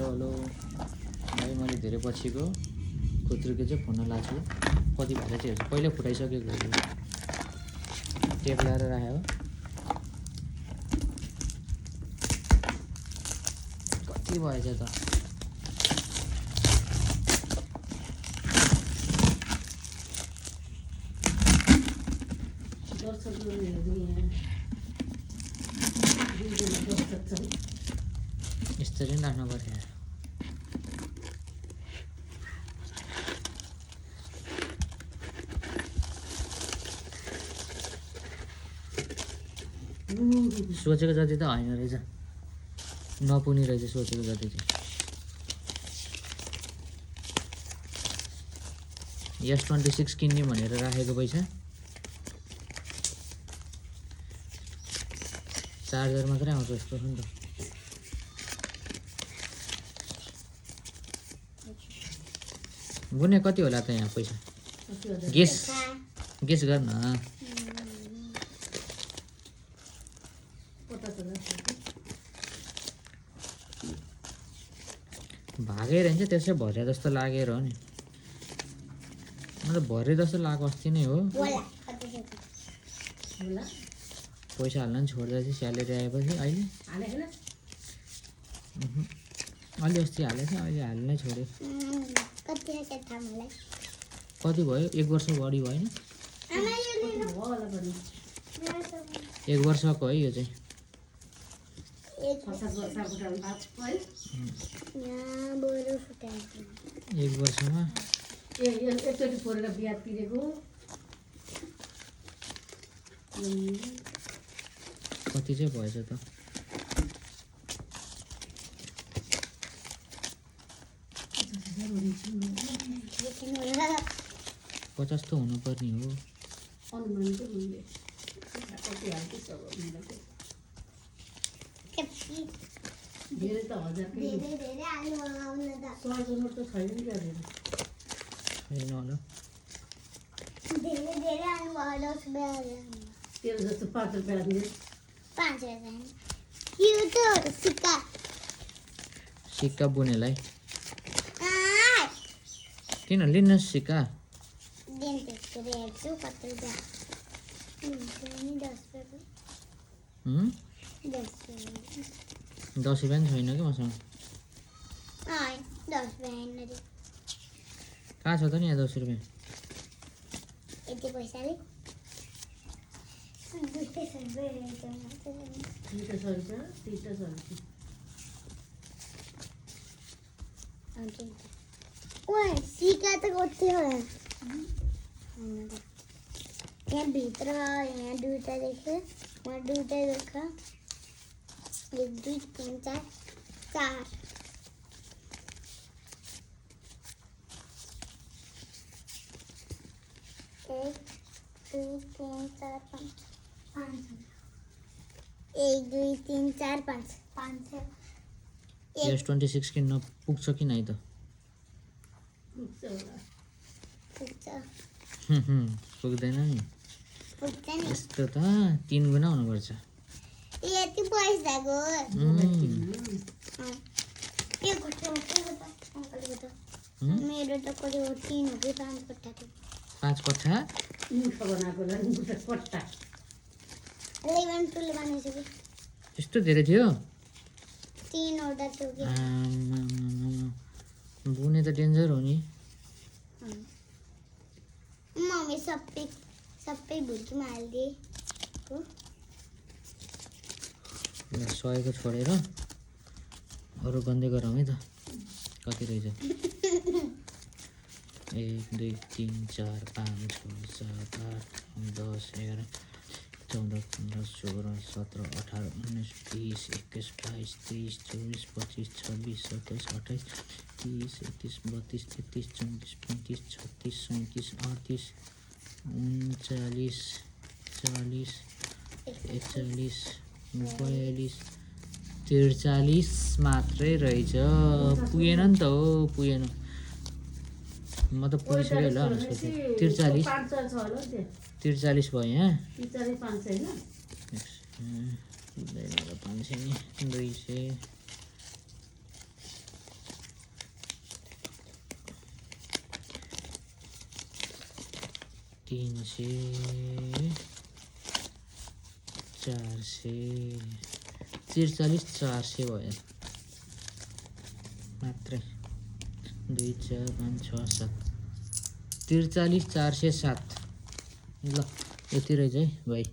Hello भाइ मैले धेरै पछिको खुत्रुके चाहिँ फोन लाग्छु कति भएर चाहिँ हेर्छु पहिल्यै फुटाइसकेको हो टेप लगाएर राख्यो कति भएछ त यसरी राख्नु पर्यो सोचेको जति त होइन रहेछ नपुग्ने रहेछ सोचेको जति चाहिँ S26 किन्ने भनेर राखेको पैसा चार्जर मात्रै आउँछ जस्तो नि त गुने कति होला त यहाँ पैसा गेस गर्न भागेर हिँड्छ त्यसै भरे जस्तो लागेर हो नि मतलब भरे जस्तो लाग्यो अस्ति नै हो पैसा हाल्न नि छोड्दैछ स्यालेरी आएपछि अहिले अलि अस्ति हालेछ अहिले हाल्नै छोड्यो कति भयो 1 वर्ष बढी भएन 1 वर्षको है यो चाहिँ 1 वर्षमा एकचोटि फोरेर बिहा तिरेको कति चाहिँ भएछ त 50 त हुनुपर्ने हो अनुमानको मूल्य कति हाल्छ अब धेरै त हजारकै सयको नोट त छैन नि क्या छैन होला तेरो जस्तो 5 रुपियाँ दिने 5 रुपियाँ सिक्का बुनेलाई किन लिन सिक्का 10 रुपियाँ नि छैन कि मसँग कहाँ छ त नि यहाँ 10 रुपियाँ यति पैसाले सिक्का त कति हो यहाँ भित्र यहाँ दुईटा देख्यो वहाँ दुईटा देख्यो 1 2 3 4 4 1 2 3 4 5 1 2 3 4 5 S26 किन्न पुग्छ कि नै त पुग्दैन नि यस्तो त 3 गुणा हुनुपर्छ यति पैसाको मेरो त कति हो 3 हो कि 5 कट्टा 5 कट्ठा मुठो बनाएको कट्टा 11 12 बनाइसक्यो यस्तो धेरै थियो 3 वटा थियो कि बुने त डेन्जर हो नि मम्मी सबै भुर्कीमा हालिदिएको 100 को छोडेर अरू गन्दै गरौँ है त कति रहेछ 1 2 3 4 5 6 7 8 10 11 14 15 16 17 18 19 20 21 22 23 24 25 26 27 28 30 31 32 33 34 35 36 37 38 39 40 41 42 43 मात्रै रहेछ पुगेन नि त हो पुगेन म त पुगिसक्यो होला 43 43 भयो यहाँ 500 नि 200 300 400 43 400 भयो मात्रै 2 4 5 6 7 43 407 ल यति रहेछ है भाइ।